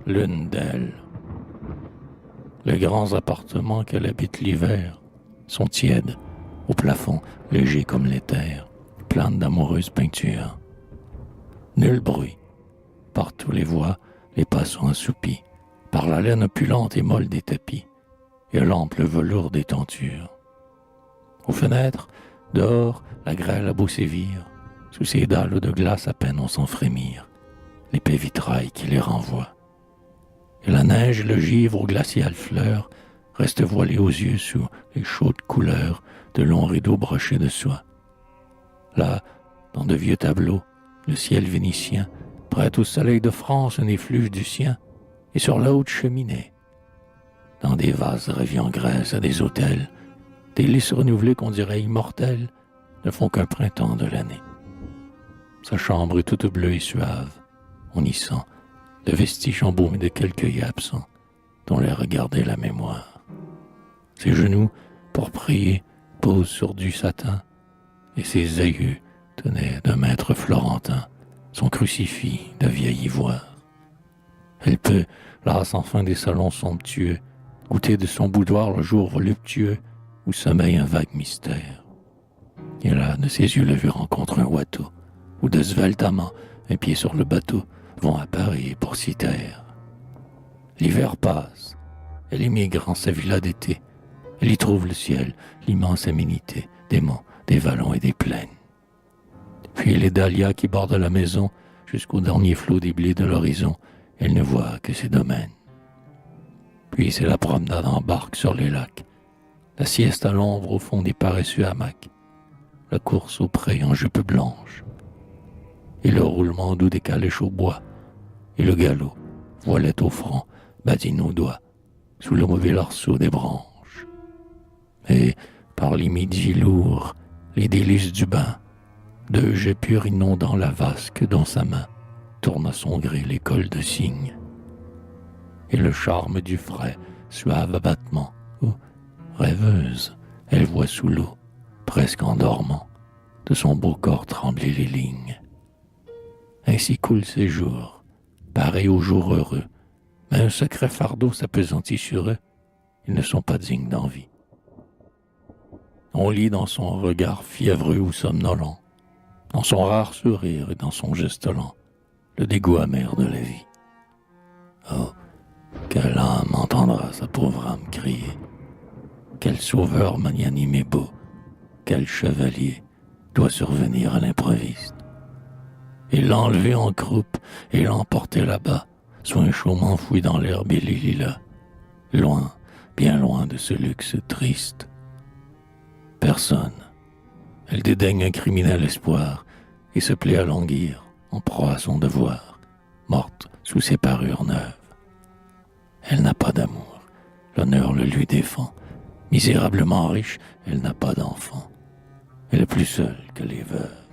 l'une d'elles. Les grands appartements qu'elle habite l'hiver sont tièdes, au plafond léger comme l'éther, plantes d'amoureuses peintures. Nul bruit. Partout les voix, les pas sont assoupis, par la laine opulente et molle des tapis, et l'ample velours des tentures. Aux fenêtres, dehors, la grêle a beau sévir, sous ces dalles de glace à peine on s'en frémir, l'épais vitrail qui les renvoie. Et la neige et le givre aux glaciales fleurs restent voilés aux yeux sous les chaudes couleurs de longs rideaux brochés de soie. Là, dans de vieux tableaux, le ciel vénitien prête au soleil de France un effluve du sien, et sur la haute cheminée, dans des vases ravis en graisse à des autels, des lys renouvelés qu'on dirait immortels ne font qu'un printemps de l'année. Sa chambre est toute bleue et suave, on y sent le vestige embaumé de quelques œils absents dont les regardait la mémoire. Ses genoux, pour prier, posent sur du satin, et ses aïeux tenaient d'un maître florentin son crucifix de vieil ivoire. Elle peut, lasse enfin des salons somptueux, goûter de son boudoir le jour voluptueux où sommeille un vague mystère. Et là, de ses yeux levés rencontre un Watteau, où de sveltes amants, un pied sur le bateau, vont à Paris pour s'y taire. L'hiver passe, elle émigre en sa villa d'été, elle y trouve le ciel, l'immense aménité, des monts, des vallons et des plaines. Puis les dahlias qui bordent la maison, jusqu'au dernier flot des blés de l'horizon, elle ne voit que ses domaines. Puis c'est la promenade en barque sur les lacs, la sieste à l'ombre au fond des paresseux hamacs, la course au pré en jupe blanche, et le roulement doux des calèches au bois, et le galop, voilette au front, badine aux doigts, sous le mauvais arceau des branches. Et par les midis lourds, les délices du bain, deux jets purs inondant la vasque dont sa main tourne à son gré l'école de cygne. Et le charme du frais, suave abattement, où, rêveuse, elle voit sous l'eau, presque en dormant, de son beau corps trembler les lignes. Ainsi coulent ses jours, pareils aux jours heureux, mais un secret fardeau s'appesantit sur eux, ils ne sont pas dignes d'envie. On lit dans son regard fiévreux ou somnolent, dans son rare sourire et dans son geste lent, le dégoût amer de la vie. Oh, quelle âme entendra sa pauvre âme crier, quel sauveur magnanime et beau, quel chevalier doit survenir à l'improviste, et l'enlever en croupe et l'emporter là-bas, sous un chaume enfoui dans l'herbe et les lilas, loin, bien loin de ce luxe triste. Personne. Elle dédaigne un criminel espoir et se plaît à languir, en proie à son devoir, morte sous ses parures neuves. Elle n'a pas d'amour, l'honneur le lui défend. Misérablement riche, elle n'a pas d'enfant. Elle est plus seule que les veuves.